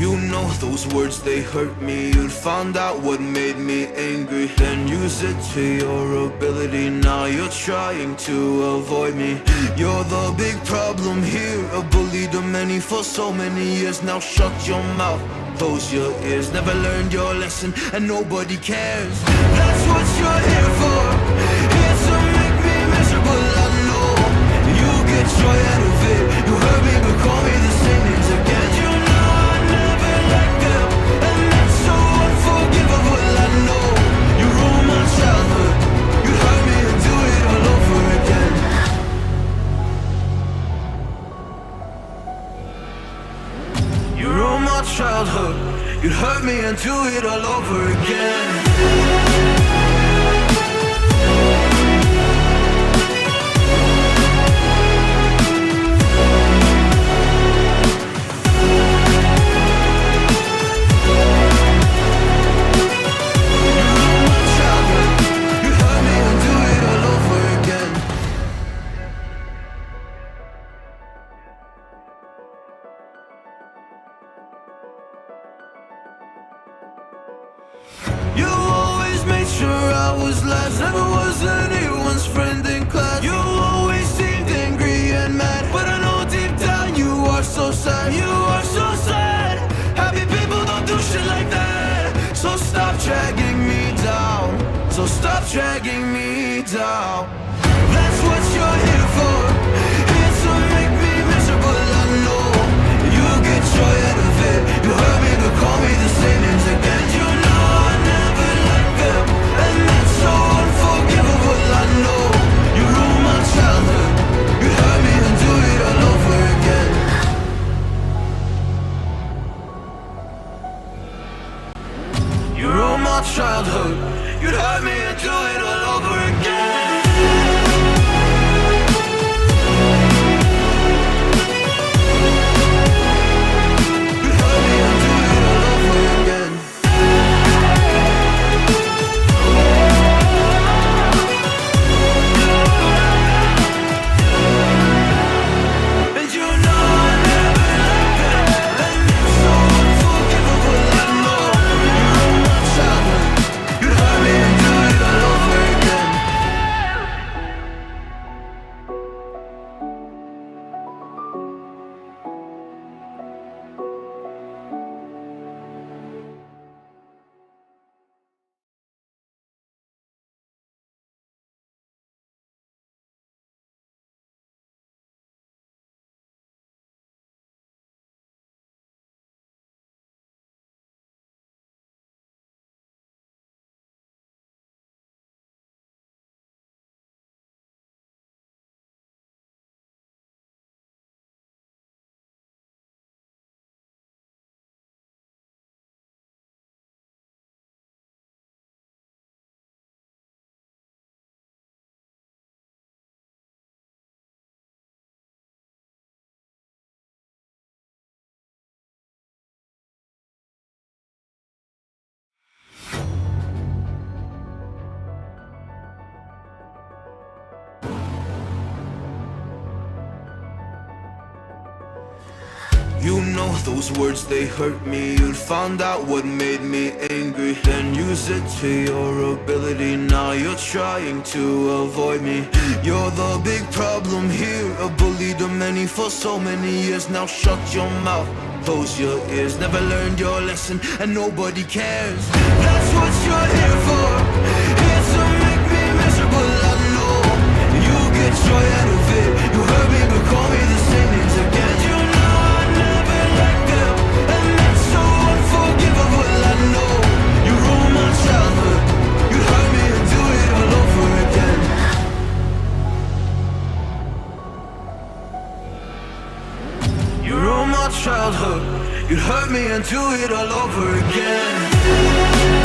You know those words, they hurt me. You'd found out what made me angry, then use it to your ability. Now you're trying to avoid me. You're the big problem here, a bully to many for so many years. Now shut your mouth, close your ears. Never learned your lesson and nobody cares. That's what you're here for, here to make me miserable. I know you get joy out of it. You hurt me but call me the same names again. You know I never let go, and that's so unforgivable. I know you ruined my childhood. You hurt me and do it all over again. You ruined my childhood. You'd hurt me and do it all over again. You always made sure I was last, never was anyone's friend in class. You always seemed angry and mad, but I know deep down you are so sad. You are so sad. Happy people don't do shit like that. So stop dragging me down, so stop dragging me down. That's what you're here for, here to make me miserable. I know you get joy out of it. You hurt me but call me the same names again. You know I never let them, and that's so unforgivable. I know you ruined my childhood. You hurt me and do it all over again. You ruined my childhood. You'd hurt me and do it all over again. You know those words, they hurt me. You'd found out what made me angry, then use it to your ability. Now you're trying to avoid me. You're the big problem here, a bully to many for so many years. Now shut your mouth, close your ears. Never learned your lesson and nobody cares. That's what you're here for, here to make me miserable. I know you get joy out of it. You hurt me but call me the same names again. You know I never let go, and that's so unforgivable. I know you ruined my childhood. You hurt me and do it all over again. You ruined my childhood. You hurt me and do it all over again.